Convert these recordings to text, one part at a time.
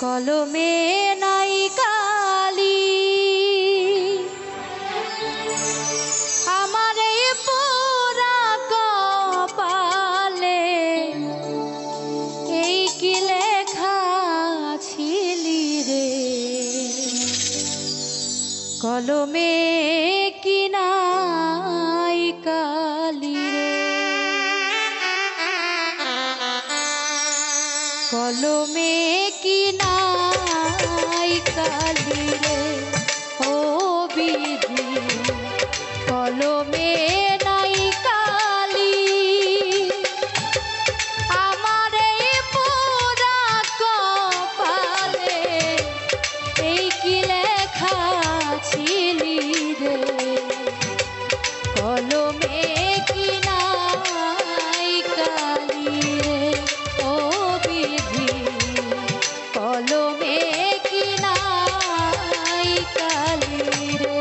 কলমে নাই কালি আমার এই পোড়া কপালে, এই কি লেখা ছিলি রে কলমে কি নাই কালি রে, কলমে কি নাই কালি রে ও বিধি কলমে নাই কালি আমার এই পোড়া কপালে, এই কি লেখা ছিলি রে কলমে কি নাই কালি রে ও বিধি কলমে কি নাই কালি রে।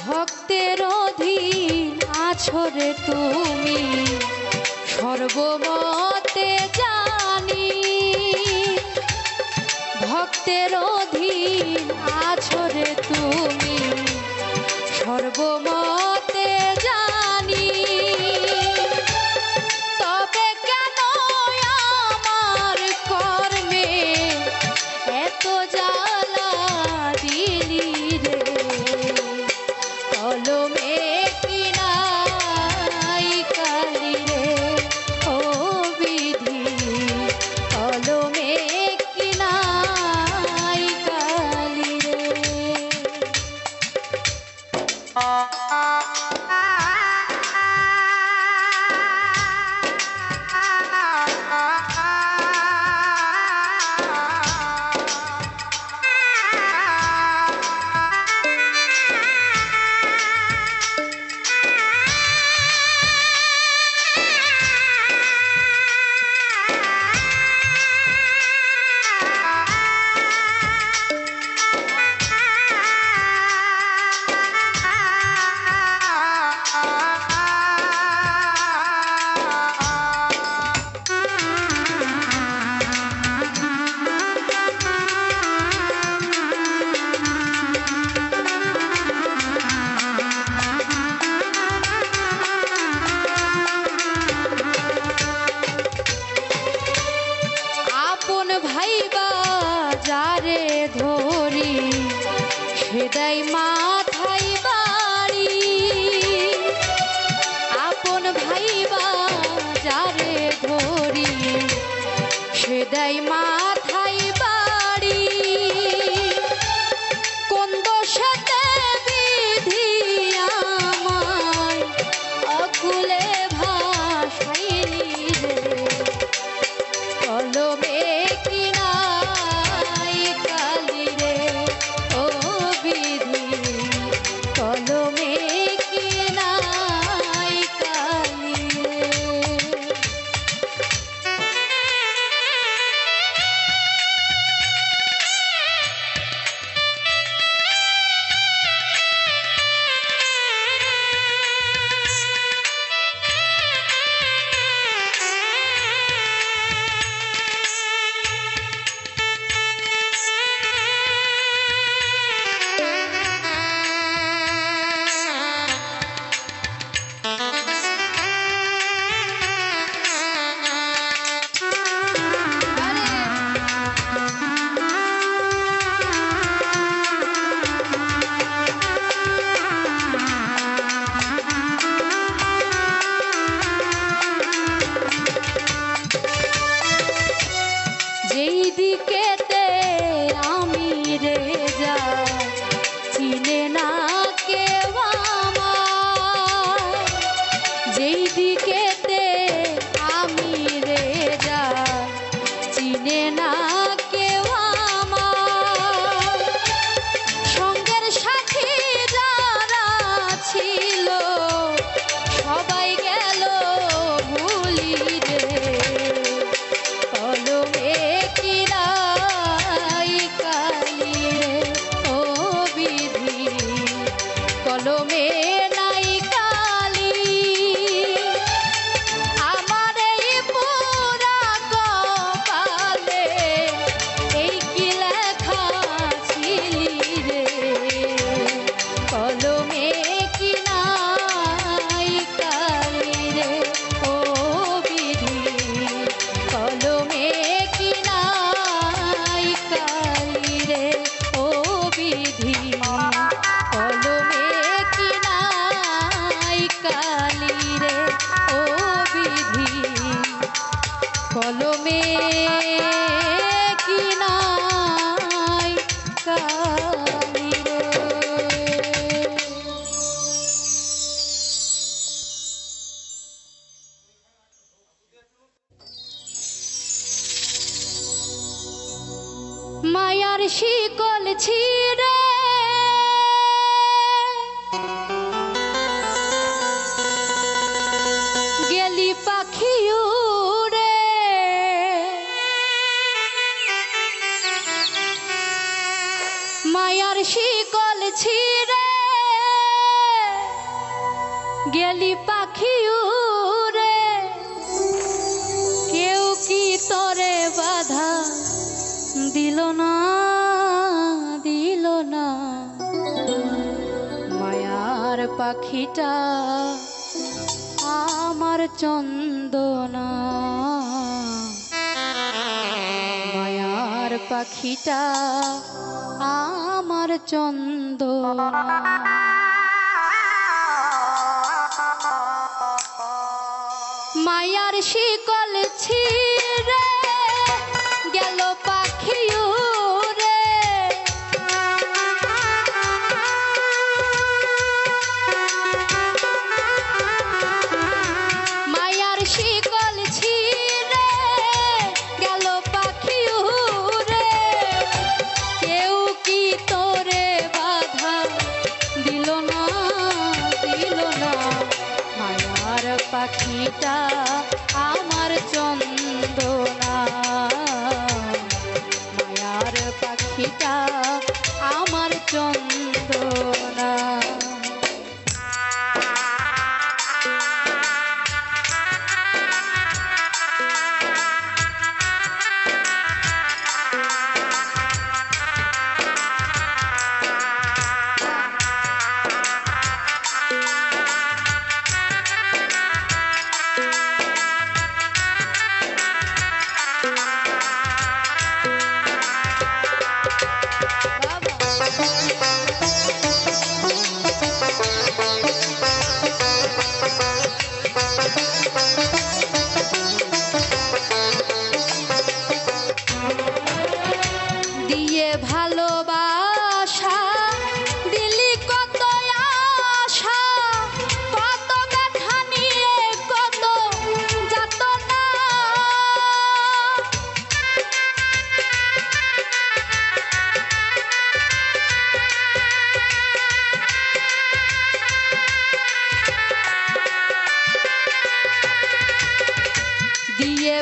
ভক্তের অধীন আছো রে তুমি সর্বমতে জানি, ভক্তের অধীন আছো রে তুমি সর্বমতে জানি, তবে কেন আমার কর্মে এত জ্বালা দিলি রে কলমে কি নাই কালি রে ও বিধি কলমে কি নাই কালি রে। যারে ধরি সেদাই মাথায় বাড়ি, আপন ভাইবা যারে ধরি সেদাই মাথায় বাড়ি, কোন দোষেতে বিধি আমায় অকুলে ভাসাইলি রে কলমে কি নাই কালি রে ও বিধি কলমে কি নাই কালি রে। যেই দিকেতে আমি রে যাই চিনে না কেউ আমায়, যেই দিকেতে আমি রে যাই চিনে না কেউ আমায়। সঙ্গের সাথী যারা ছিল সবাই গেল ভুলি রে, কলমে কি নাই কালি রে ও বিধি, কলমে নাই কালি। আমার এই পুরা কপালে এই কি লেখা ছিলি রে, কলমে কি নাই কালি রে ও বিধি, কলমে কি নাই কালি রে ও বিধি, কলমে কি নাই কালি রে ও বিধি, কলমে কি নাই কালি রে। মায়ার শিকল ছিঁড়ে গেলি পাখি উড়ে, মায়ার শিকল ছিঁড়ে গেলি পাখি উড়ে, কেউ কি তোরে বাধা দিল না দিল না, মায়ার পাখিটা আমার চন্দনা, মায়ার পাখিটা আমার চন্দনা। মায়ার শিকল ছিঁড়ে গেল পাখি উড়ে, মায়ার শিকল ছিঁড়ে গেল পাখি উড়ে, কেউ কি তোরে বাধা দিল না দিল না, মায়ার পাখিটা আমার চন্দনা, মায়ার পাখিটা আমার চন্দনা।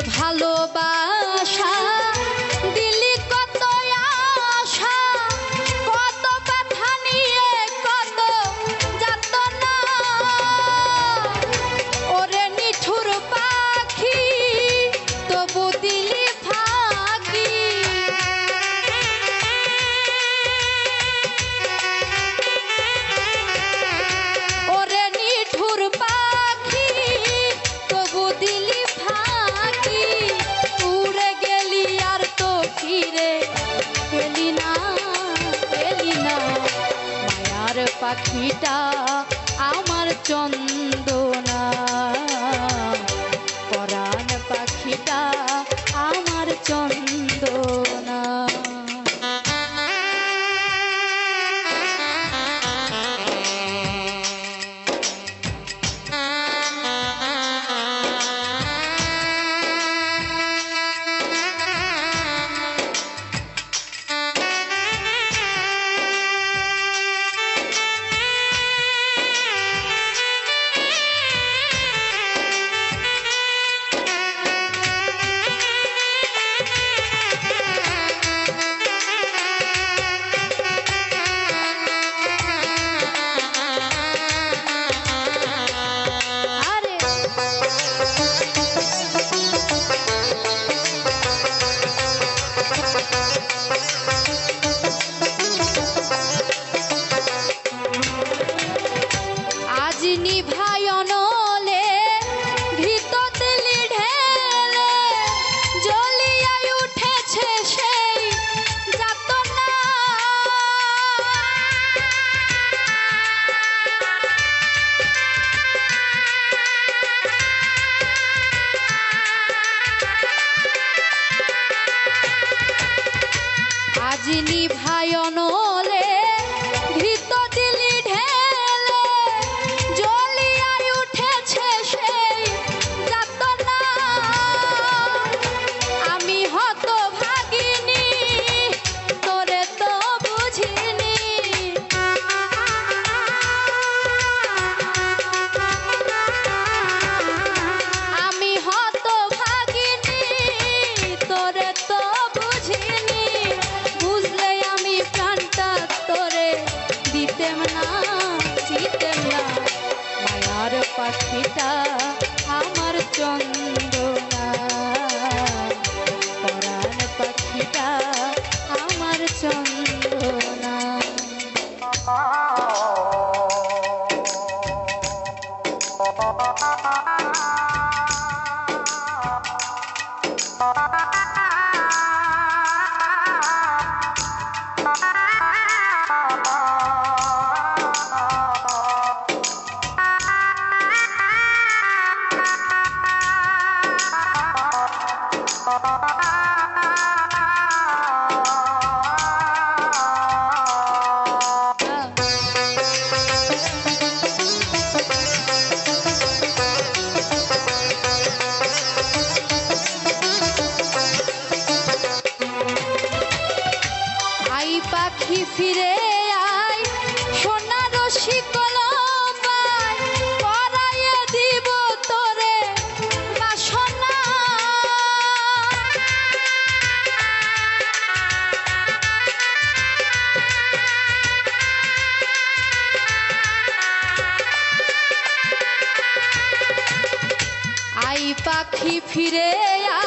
ভালোবাসা দিলি কত আশা, কত ব্যথা নিয়ে কত যাতনা, ওরে নিঠুর পাখি তবু দিলি ফাঁকি, ওরে নিঠুর পাখি তবু দিলি ফাঁকি, উড়ে গেলি আর তো ফিরে এলি না এলি না, মায়ার পাখিটা আমার চন্দনা, পরাণ পাখিটা আমার চন্দনা। যিনি ভাই অনলে ঘৃত দিলি ঢেলে জ্বলিয়ায় উঠেছে সেই যাতনা আমি হতভাগিনী তোরে তো বুঝিনি আমি হতভাগিনী তোরে তো বুঝিনি বুঝলে আমি প্রাণটা তোরে দিতেম না মায়ার পাখিটা আমার চন্দনা পরাণ পাখিটা আমার চন্দনা পাখি ফিরে আয় সোনার শিকলম পায় পরাইয়ে দিব তোরে বাসনা আই পাখি ফিরে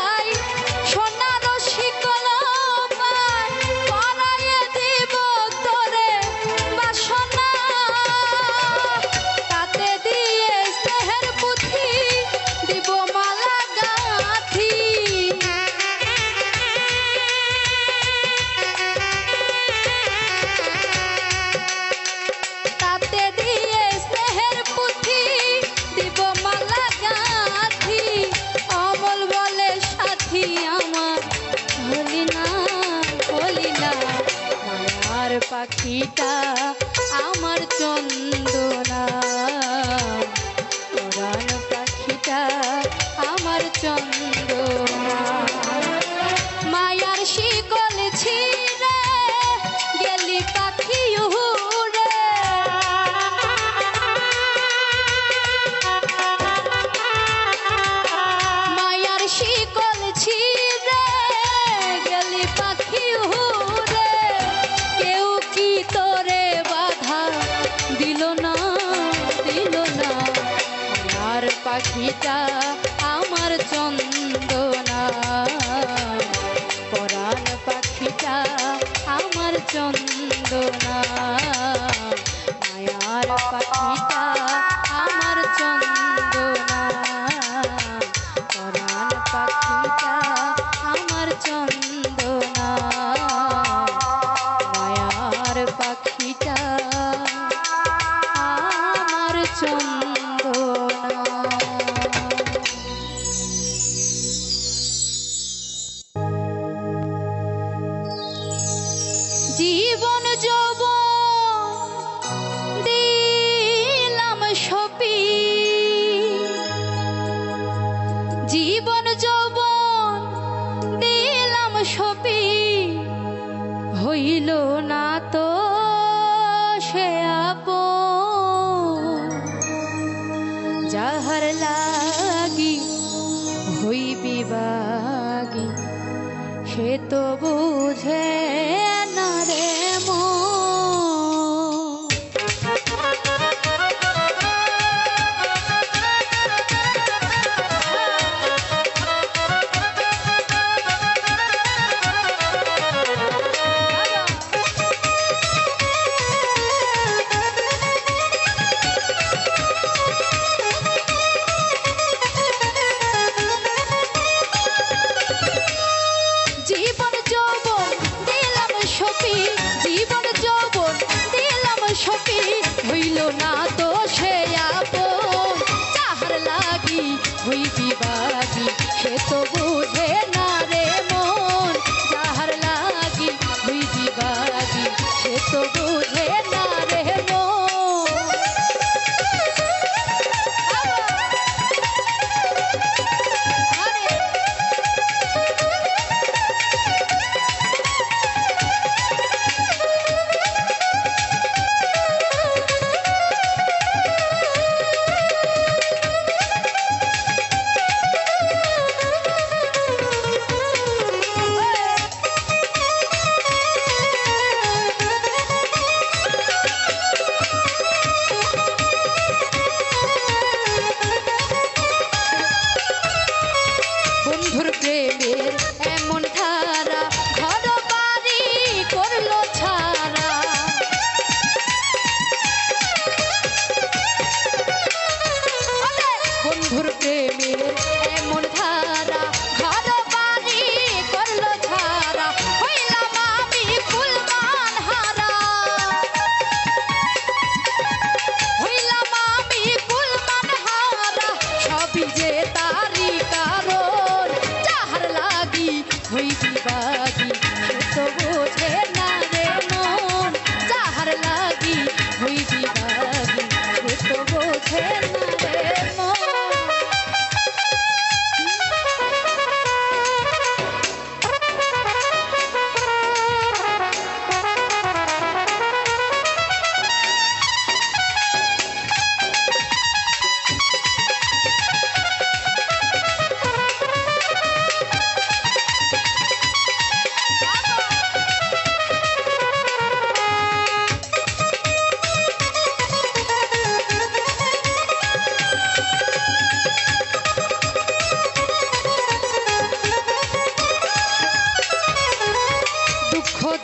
আয় সোনার শিকলম পায় পরাইয়ে দিব তোরে বাসনা তাতে দিয়ে স্নেহের পুঁথি দিব মালা গাঁথি তাতে দিয়ে স্নেহের পুঁথি দিব মালা গাঁথি অমল বলে সাথী আমার হলি না মায়ার পাখিটা আমার চন্দনা পরাণ পাখিটা আমার চন্দনা মায়ার শিকল ছিঁড়ে গেলি পাখি উড়ে মায়ার শিকল ছিঁড়ে গেলি পাখি উড়ে কেউ কি তোরে বাধা দিল না মায়ার পাখিটা আমার চন্দনা পরাণ পাখিটা আমার চন্দনা মায়ার পাখিটা আমার চন্দনা পরাণ পাখিটা আমার চন্দনা মায়ার পাখিটা আমার চন্দনা জীবন যৌবন দিলাম সপি জীবন যৌবন দিলাম সপি হইল না তো সে আপন যাহার লাগি হইবি বাগি সে তো বুঝে না রে মন জীবন যৌবন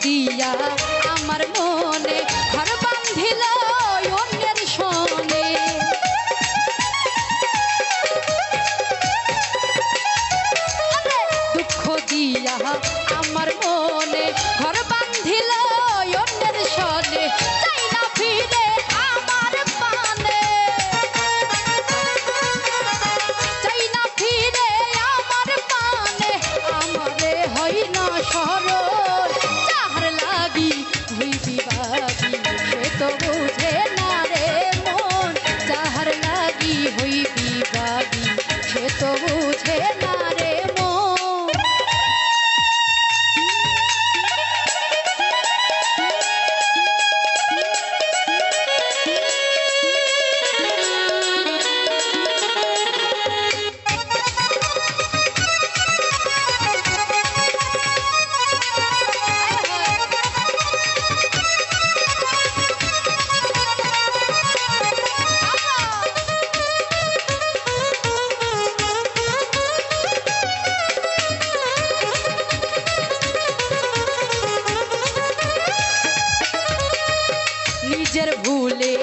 দিয়া আমার মনে ঘর বাঁধিল অন্যের সনে। দুঃখ দিয়া আমার মনে ঘর বাঁধিল অন্যের সনে। চাই না ফিরে আমার পানে, চাই না ফিরে আমার পানে, আমারে হয় না স্মরণ। যাহার লাগি হই বিভাগী সে তো বুঝে না রে মন। যাহার লাগি হই বিভাগী সে তো বুঝে না রে মন। নিজের ভুলে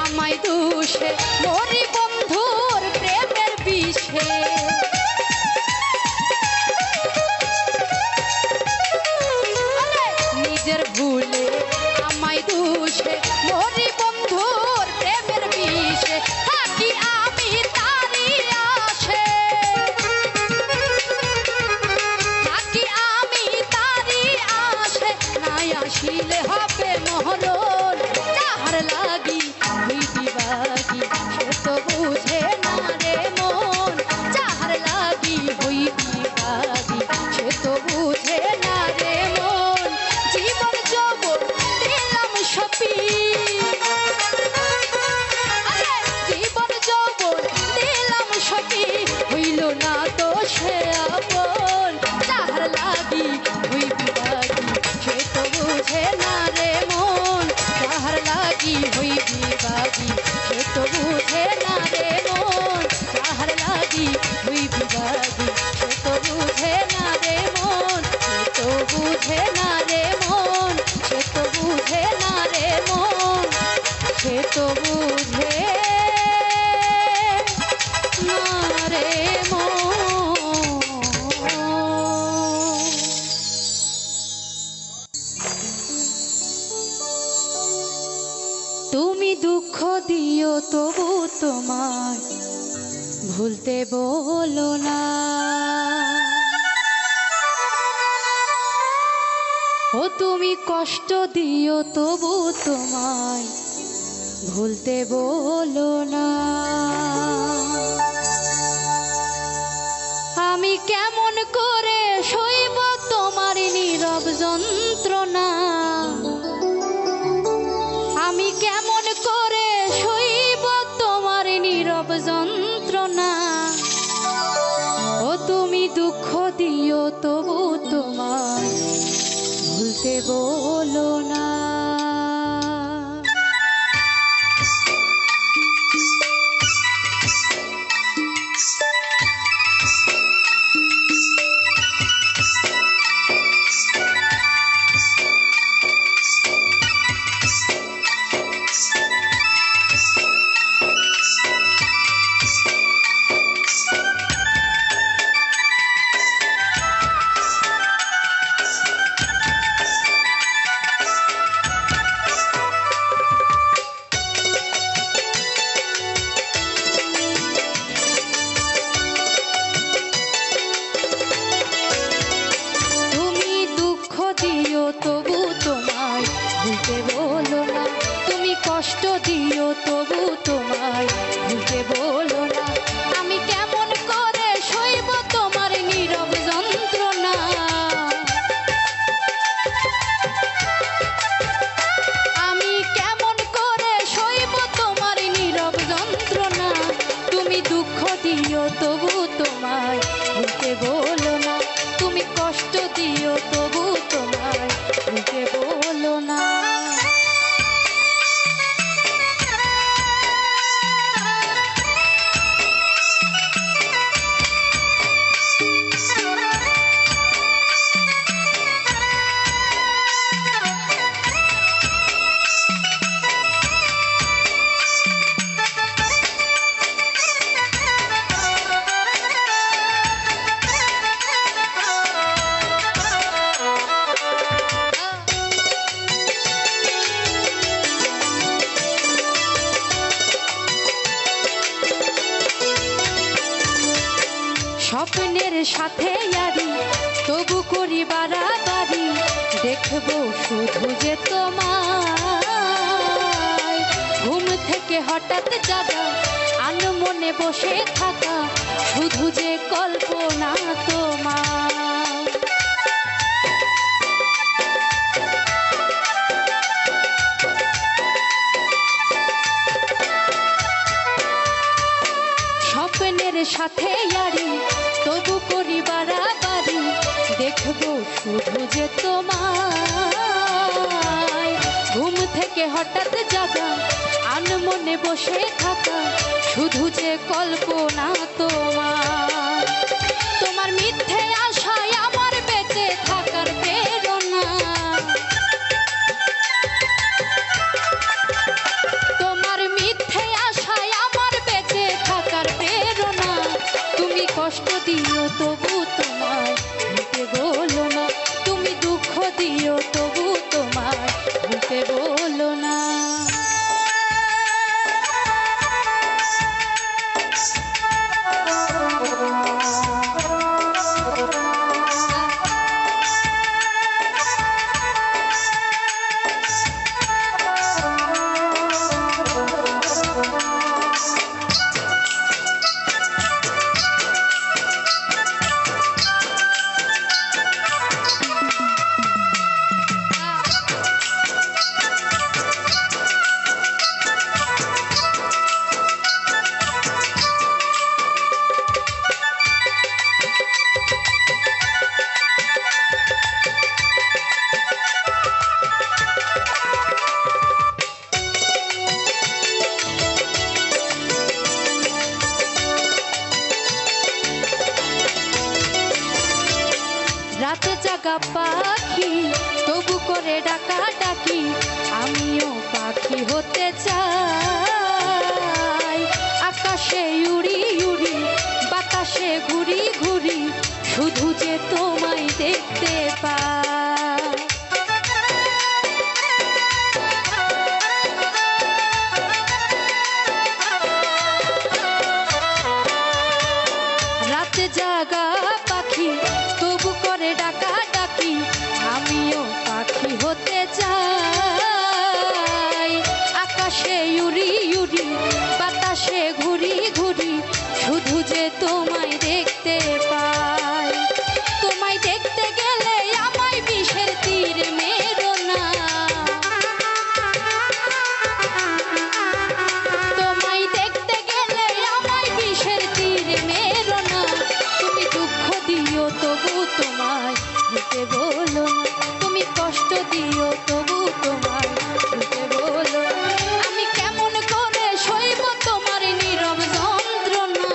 আমায় দোষে মরি বন্ধুর প্রেমের বিষে। নিজের ভুলে আমায় দোষে মরি বন্ধুর প্রেমের বিষে। থাকি আমি তারি আশে, থাকি আমি তারি আশে, নাই আসিলে হবে মহরণ। যাহার লাগি হই বিভাগী সে তো বুঝে না রে মন। যাহার লাগি হই বিভাগী সে তো বুঝে না রে মন। জীবন যৌবন দিলাম সপি, জীবন যৌবন দিলাম সপি, হইল না তো সে আপন। যাহার লাগি হই বিভাগী সে তো বুঝে না রে মন। যাহার লাগি হই বিভাগী সে তো বুঝে না রে মন। যাহার লাগি হই বিভাগী সে তো বুঝে না রে মন। সে তো বুঝে না রে মন, সে তো বুঝে না রে মন, সে তো বুঝে না রে মন। তুমি দুঃখ দিও তবু তোমায় ভুলতে বলো না। ও তুমি কষ্ট দিও তবু তোমায় ভুলতে বলো না। আমি কেমন করে সইব তোমার নীরব যন্ত্রণা। আমি কেমন করে সইব তোমার নীরব যন্ত্রণা। ও তুমি দুঃখ দিও তবু তোমায় ভুলতে বলো না। তবু তোমায় ভুলতে বলো না। তুমি কষ্ট দিও তবু তোমায় ভুলতে বলো না। আমি কেমন করে সইব তোমার নীরব যন্ত্রণা। আমি কেমন করে সইব তোমার নীরব যন্ত্রণা। তুমি দুঃখ দিও তবু তোমায় ভুলতে বলো না। তুমি কষ্ট দিও তবু তোমায় ভুলতে বলো না। দেখবো শুধু যে তোমায়। ঘুম থেকে হঠাৎ জাগা আনমনে বসে থাকা শুধু যে কল্পনা তোমার। স্বপ্নের সাথে ইয়ারি তবু করি বাড়াবাড়ি দেখবো শুধু যে তোমায়। ঘুম থেকে হঠাৎ জাগা আনমনে বসে থাকা শুধু যে কল্পনা তোমার। তোমার মিথ্যে আশায় আমার বেঁচে থাকার প্রেরণা। তোমার মিথ্যে আশায় আমার বেঁচে থাকার প্রেরণা। তুমি কষ্ট দিও তবু তোমায় ভুলতে বলো না। তুমি দুঃখ দিও তবু তোমায় ভুলতে বলো না। রাতে জাগা পাখি তবু করে ডাকা ডাকি আমিও পাখি হতে চাই। আকাশে উড়ি উড়ি বাতাসে ঘুরি ঘুরি শুধু যে তোমায় দেখতে পাই। রাতে জাগা পাখি তবু করে ডাকা ডাকি আমিও পাখি হতে চাই। আকাশে উড়ি উড়ি বাতাসে ঘুরি ঘুরি শুধু যে তোমায় দেখতে পাই। তোমায় দেখতে গেলে আমায় বিষের তীর মেরো না। তোমায় দেখতে গেলে আমায় বিষের তীর মেরো না। তুমি দুঃখ দিও তবু তোমায় ভুলতে বলো না। তুমি কষ্ট দিও তবু তোমায় ভুলতে বলো না। আমি কেমন করে সইব তোমার নীরব যন্ত্রণা।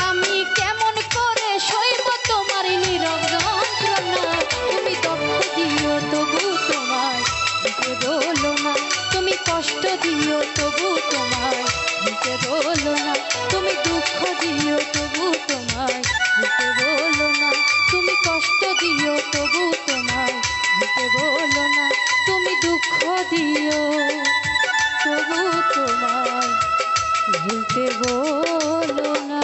আমি কেমন করে সইব তোমার নীরব যন্ত্রণা। তুমি দুঃখ দিও তবু তোমায় ভুলতে বলো না। তুমি কষ্ট দিও তবু তোমায় ভুলতে বলো না। তুমি দুঃখ দিও তবু তোমায় ভুলতে বলো না। তুমি কষ্ট দিও তবু তোমায় ভুলতে বলো না। তুমি দুঃখ দিও তবু তোমায় ভুলতে বলো না।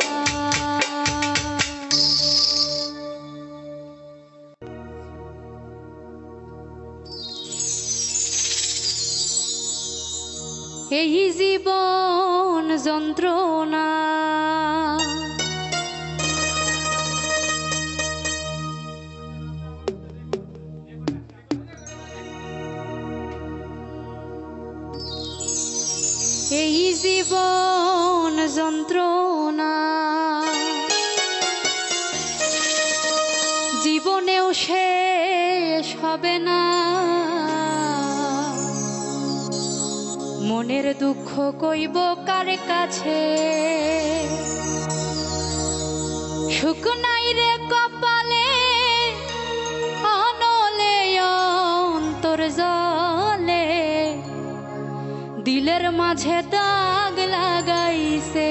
এই জীবন যন্ত্রণা এই জীবন যন্ত্রণা জীবনেও শেষ হবে না। মনের দুঃখ কইব কার কাছে। সুখ নাই রে কপালে অনলে অন্তর জলে দিলের মাঝে দাগ লাগাইছে।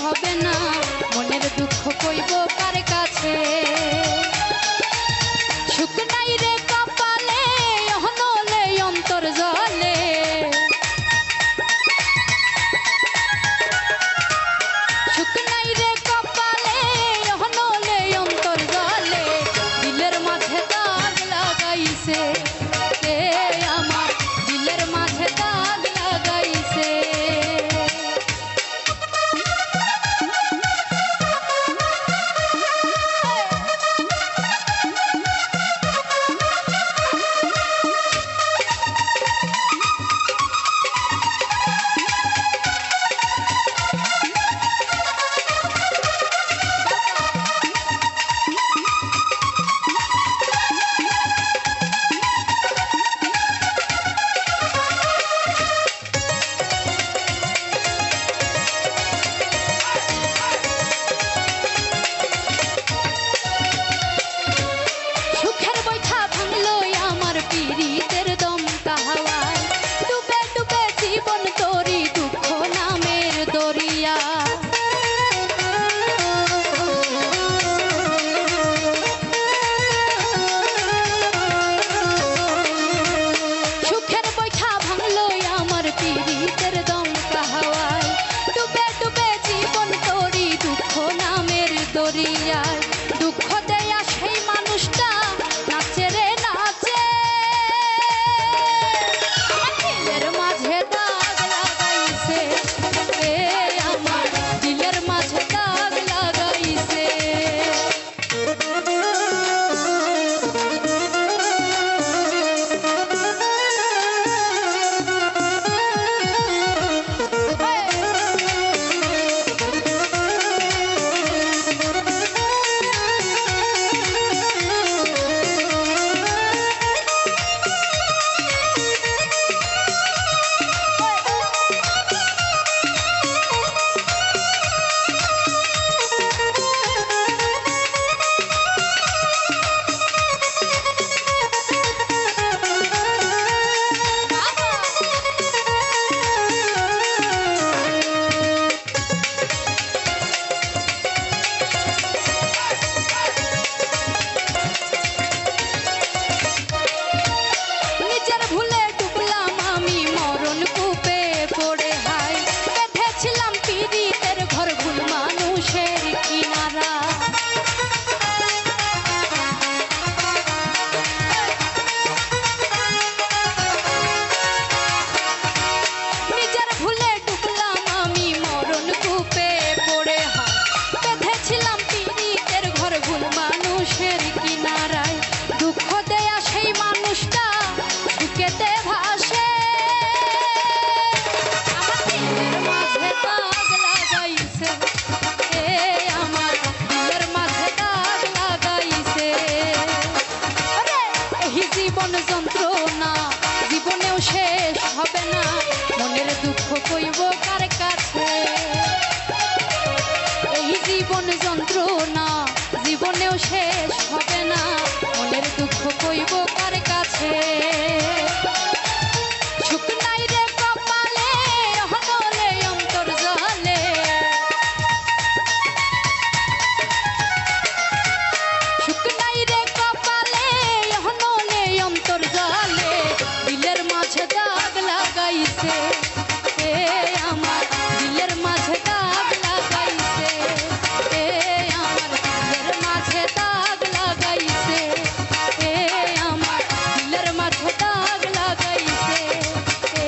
হবে না, মনের দুঃখ কইব কার কাছে। সুখ নাই রে কপালে, অহনলে অন্তর জলে। সুখ নাই রে কপালে, অহনলে অন্তর জলে। দিলের মাঝে দাগ লাগাইছে কে আমার, দিলের মাঝে দাগ লাগাইছে। দুঃখ দেয়া সেই মানুষটা নাচে রে নাচে, দিলের মাঝে দাগ লাগাইছে কে আমার, দিলের মাঝে দাগ লাগাইছে। জীবন যন্ত্রণা জীবনেও শেষ হবে না, মনের দুঃখ কইব কার কাছে। এই জীবন যন্ত্রণা জীবনেও শেষ হবে না, মনের দুঃখ কইব কার কাছে। সুখ নাই রে কপালে, অহনলে অন্তর জলে। সুখ নাই রে কপালে, অহনলে অন্তর জলে। দিলের মাঝে দাগ লাগাইছে কে আমার, দিলের মাঝে দাগ লাগাইছে কে আমার, দিলের মাঝে দাগ লাগাইছে কে আমার, দিলের মাঝে দাগ লাগাইছে কে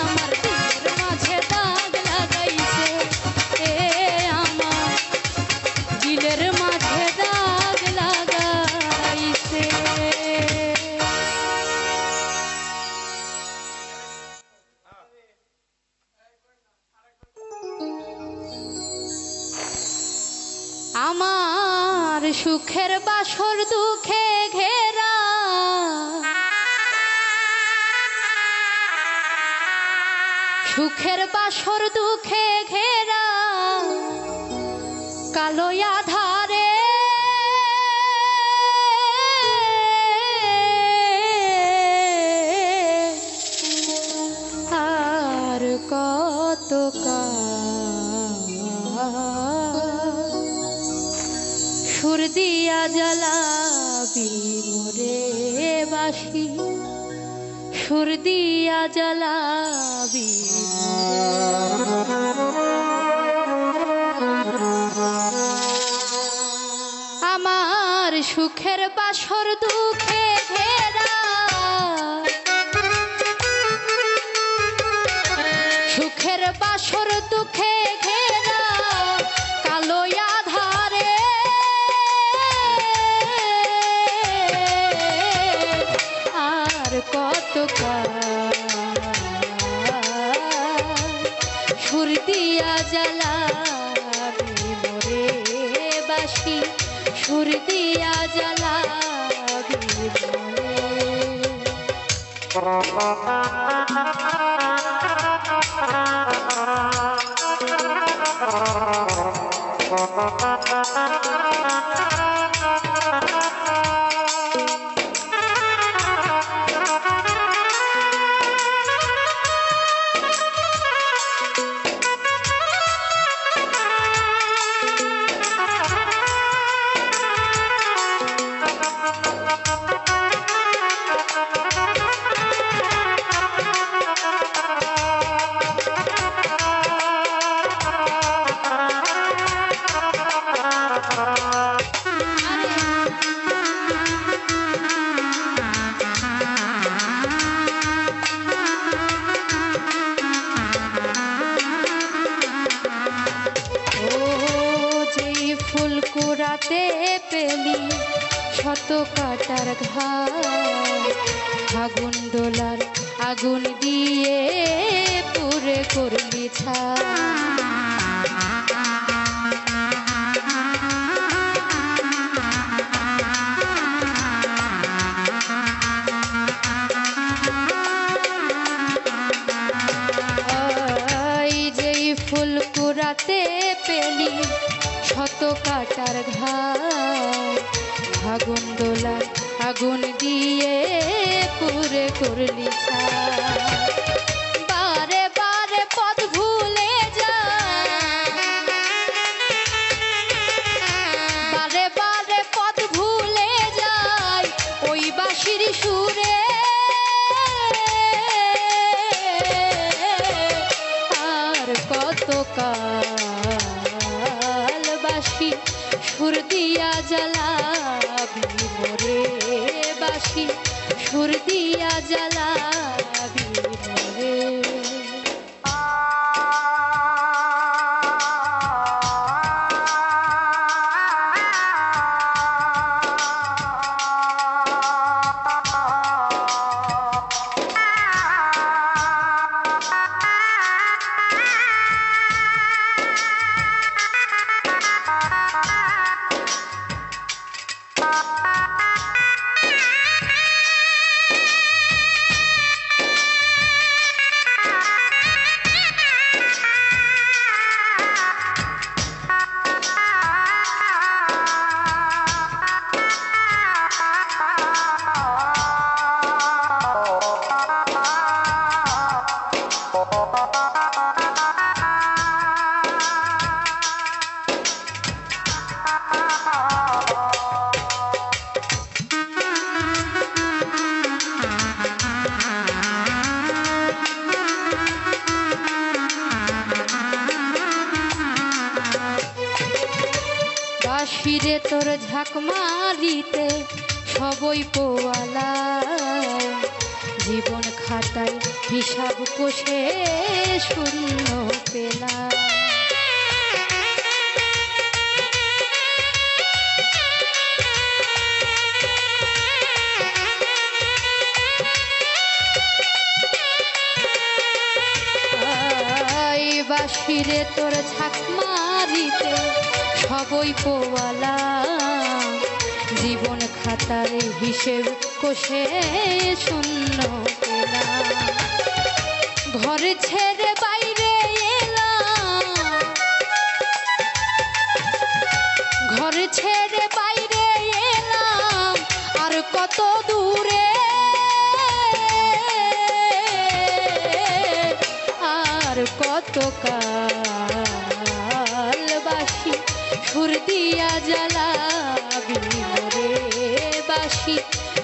আমার, দিলের মাঝে দাগ লাগাইছে কে আমার, দিলের মাঝে দাগ লাগাইছে। আমার সুখের বাসর দুঃখে ঘেরা, সুখের বাসর দুঃখে ঘেরা, কালো আধারে আর কত কাল সুর দিয়া জ্বালাবি মোরে বাসি, সুর দিয়া জ্বালাবি আমার সুখের বাসর দুঃখে ঘেরা, সুখের বাসর দুঃখে ঘেরা কালো আধারে আর কত সুর দিয়া জ্বালাবি মোরে বাসি, সুর দিয়া জ্বালাবি মোরে। ফুলকুড়াতে পেলি শত কাটার ঘাট, আগুন দোলার আগুন দিয়ে পুরে করলি ছাই। যেই ফুলকুড়াতে পেলি শত কাটার ঘাট, আগুন দোলার আগুন দিয়ে পুরে করলি ছাই। বারে বারে পথ ভুলে যায়, বারে বারে পথ ভুলে যায় ওই বাঁশির সুরে আর কত সুর দিয়া জ্বালাবি মোরে বাসি, সুর দিয়া জ্বালাবি মোরে। বাঁশিরে তোর ঝাঁক মারিতে সবই পোয়ালা, জীবন খাতায় হিসাব কষে শূন্য পেলা। বাঁশিরে তোর ঝাঁক মারিতে সবই পোয়ালা, জীবন খাতার হিসেব কষে শূন্য পেলা। ঘর ছেড়ে বাইরে এলাম, ঘর ছেড়ে বাইরে এলাম আর কত দূরে আর কত কাল বাসি সুর দিয়া জ্বালা মোরে বাসি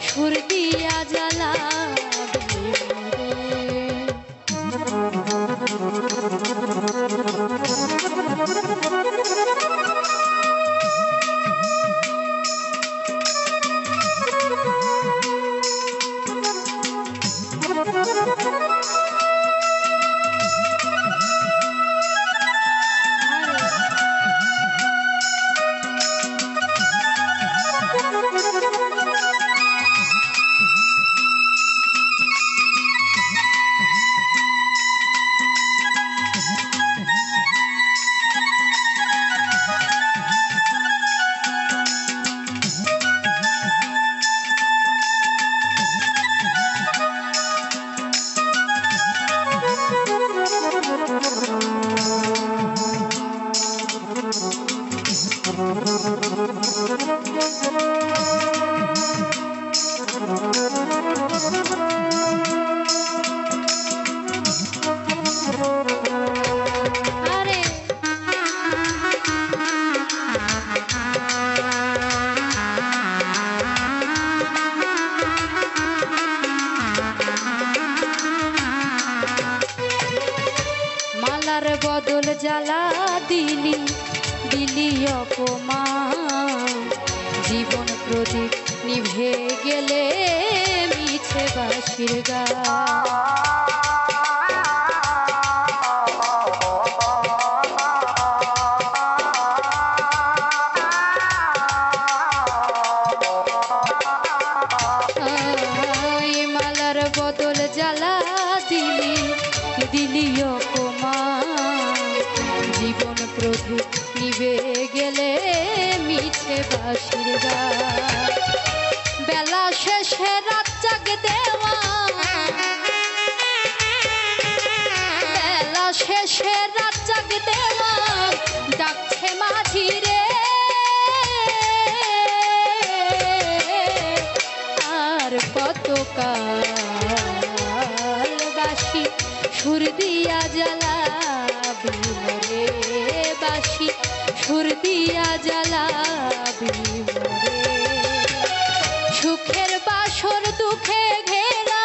সুর দিয়া জ্বালাবি বদল জ্বালা দিলি দিলি অপমান জীবন প্রদীপ নিভে গেলে মিছে বাঁশির গান মালার বদল জ্বালা দিলি দিলি অপমান জীবন প্রদীপ নিভে গেলে মিছে বাঁশির গান বেলা শেষে রাত জাগে দেওয়া বেলা শেষে রাত জাগে দেওয়া ডাকছে মাঝি রে আর কত কাল বাসি সুর দিয়া জ্বালাবি মোরে বাসি সুর দিয়া জ্বালাবি মোরে সুখের বাসর দুঃখে ঘেরা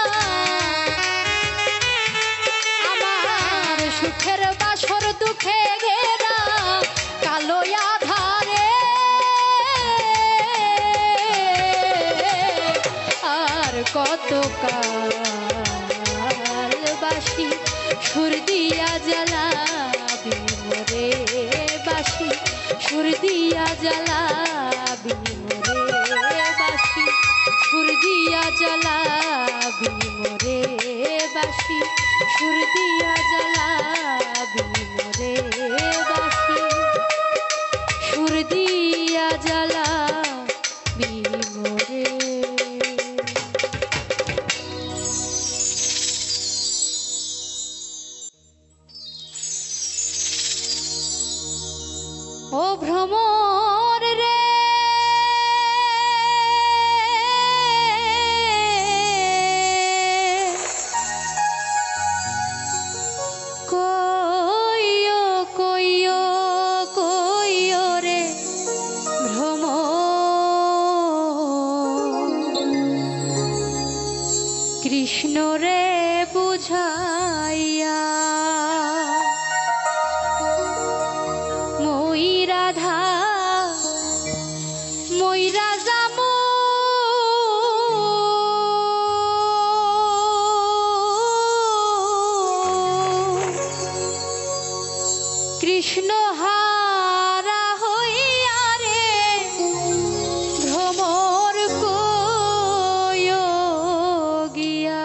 আমার সুখের বাসর দুঃখে ঘেরা কালো আধারে আর কত কাল বাসি সুর দিয়া জ্বালাবি মোরে বাসি সুর দিয়া জ্বালাবি মোরে বাসি সুর দিয়া জ্বালাবি মোরে বাসি সুর দিয়া জ্বালাবি মোরে বাসি সুর দিয়া জ্বালাবি মোরে। ও ভ্রমর রে কইও কইও কইও রে ভ্রমর কৃষ্ণ রে বুঝাইয়া রাধা ময়রা যামু কৃষ্ণ হারা হইয়া রে ভ্রমর কইও গিয়া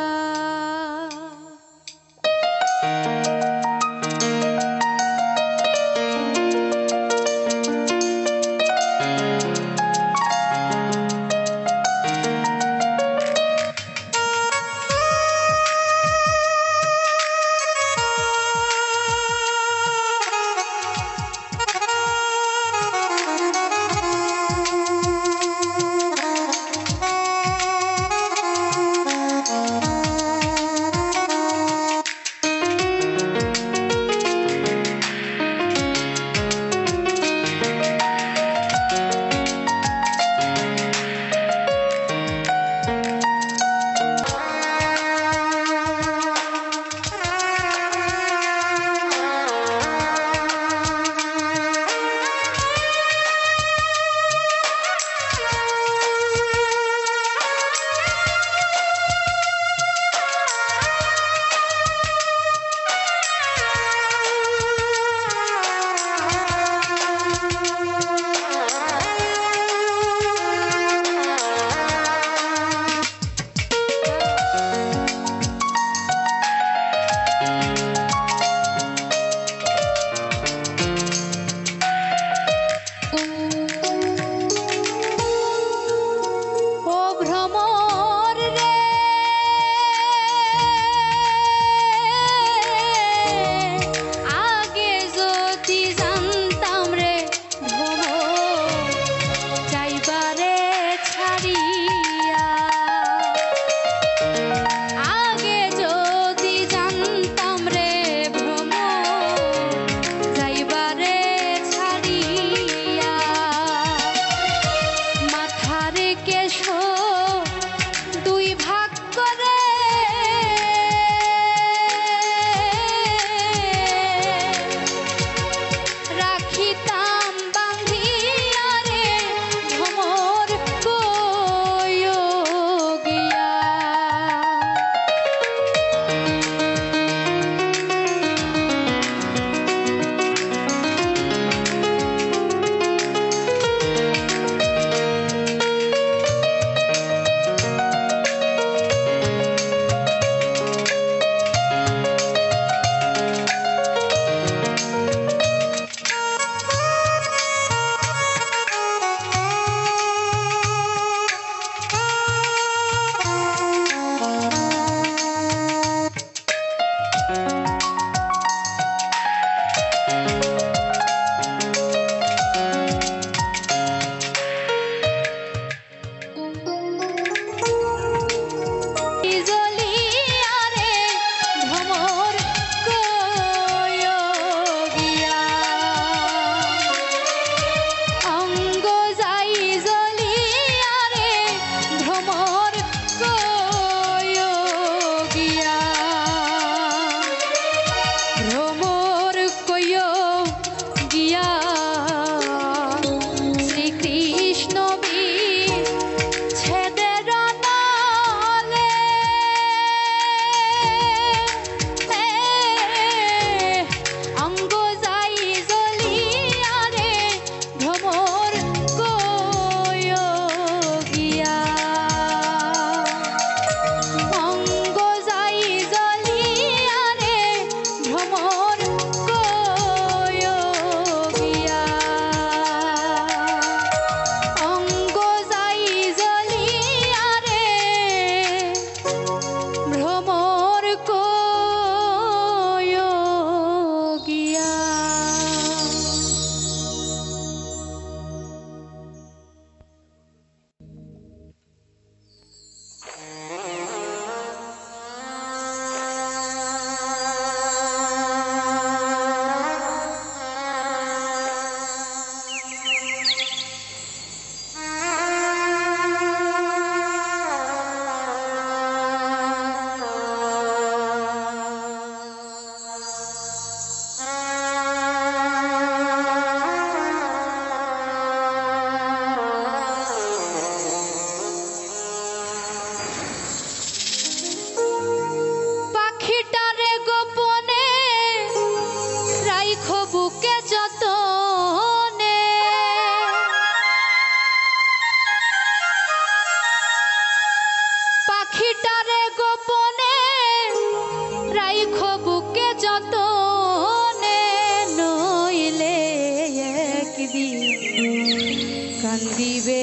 কান্দিবে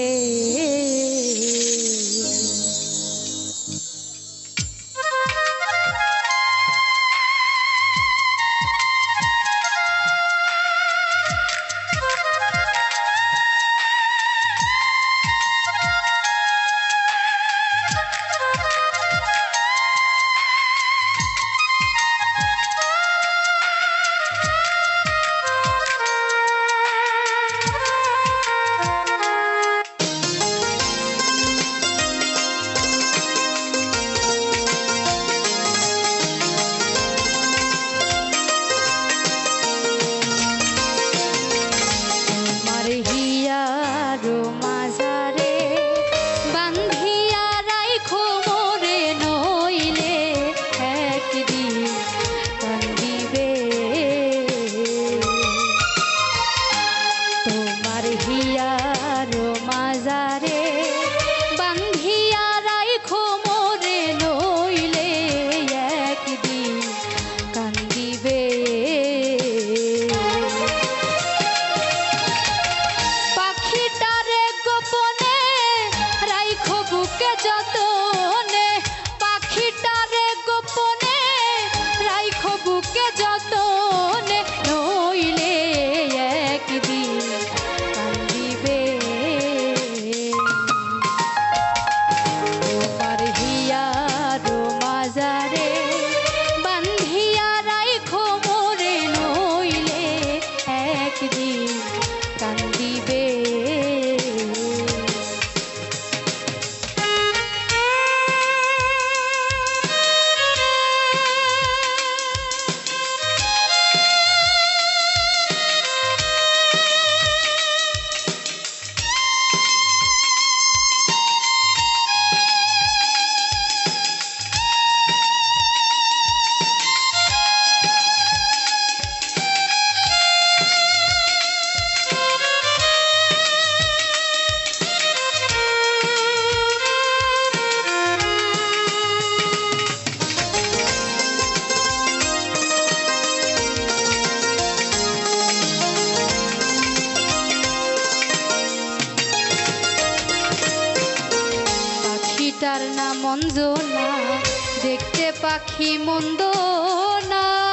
পাখিটার নাম অঞ্জনা, দেখতে পাখি মন্দ না।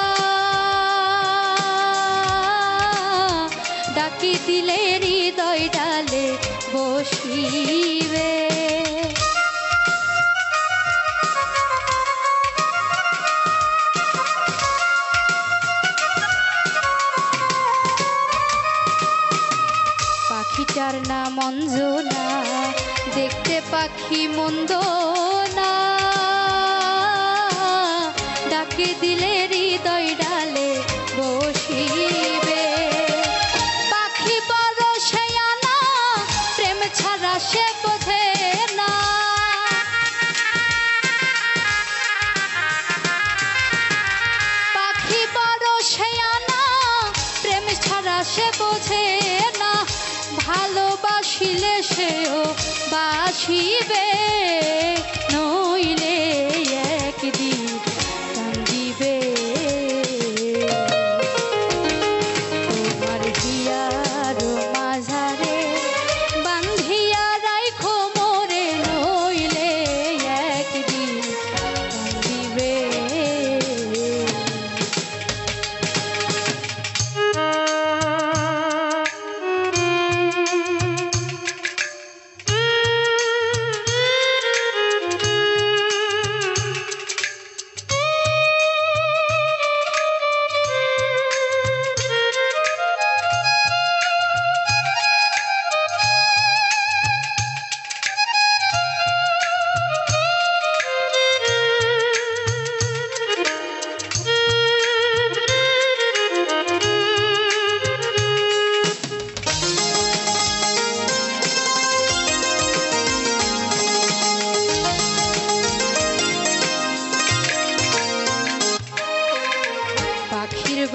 যার নাম অঞ্জনা, দেখতে পাখি মন্দ না, ডাকে দিলে হৃদয় ডালে বসিবে। পাখি বড় শেয়ানা, প্রেম ছাড়া সে বোঝে না। পাখি বড় শেয়ানা, প্রেম ছাড়া সে বোঝে না। ভালোবাসিলে সেও বাসিবে, নইলে একদিন কান্দিবে। তোমার হিয়ার মাঝারে বান্ধিয়া রাইখো মোরে, নইলে একদিন কান্দিবে।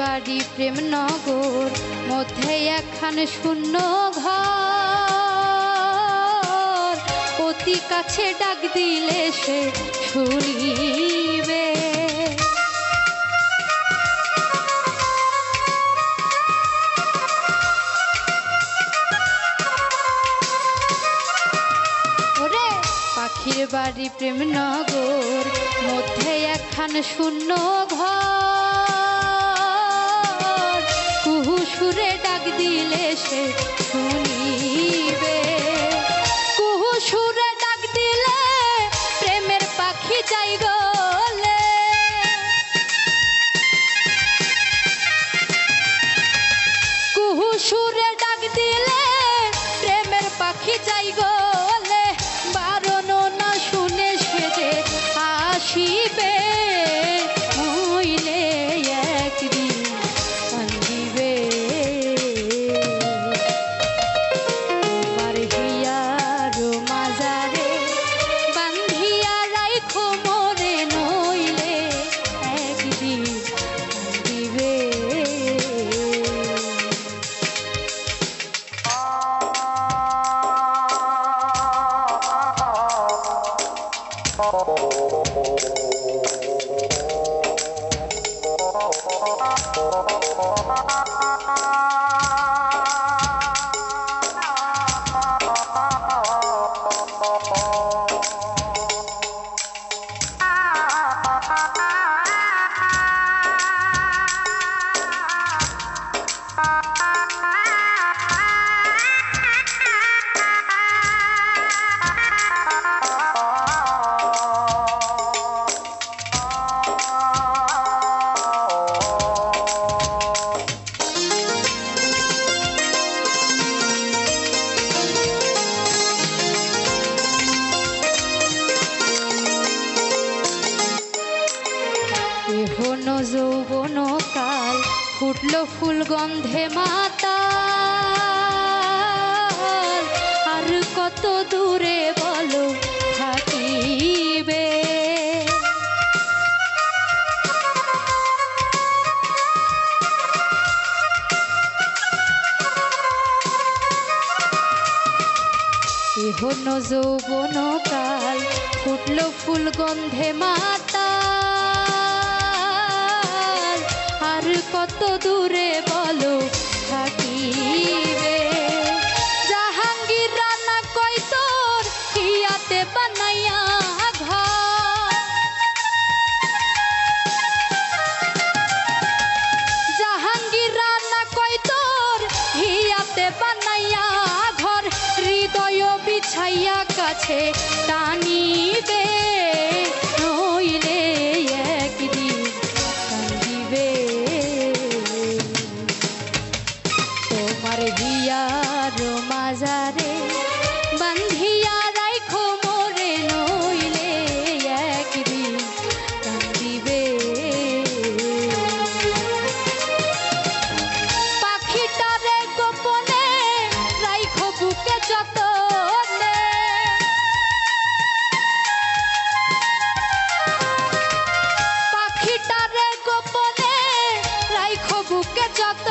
বাড়ি প্রেমনগর, মধ্যে একখান শূন্য ঘর, অতি কাছে ডাক দিলে সে শুনিবে। ওরে পাখির বাড়ি প্রেমনগর, মধ্যে একখান শূন্য ঘর, কুহু সুরে ডাক দিলে সে শুনিবে। কুহু সুরে ডাক দিলে প্রেমের পাখি যাই গলে। কুহু সুরে ডাক দিলে প্রেমের পাখি যাই গলে। বারণ না শুনে সে যে আসিবে, হইলে একদিন কান্দিবে। তোমার হিয়ার মাঝারে বান্ধিয়া রাইখো মোরে, নইলে একদিন কান্দিবে। এহন যৌবন কাল, ফুটলো ফুল গন্ধে মাতাল, আর কত দূরে বলো থাকিবে। এহন যৌবন কাল, ফুটলো ফুল গন্ধে মাতাল, আর কত দূরে বলো থাকিবে। জাহাঙ্গীর রানা কই তোর হিয়াতে বানাইয়া ঘর। জাহাঙ্গীর রানা কই তোর হিয়াতে বানাইয়া ঘর, হৃদয় বিছাইয়া কাছে টানিবে, নইলে একদিন কান্দিবে। তোমার হিয়ার মাঝারে বুকে যত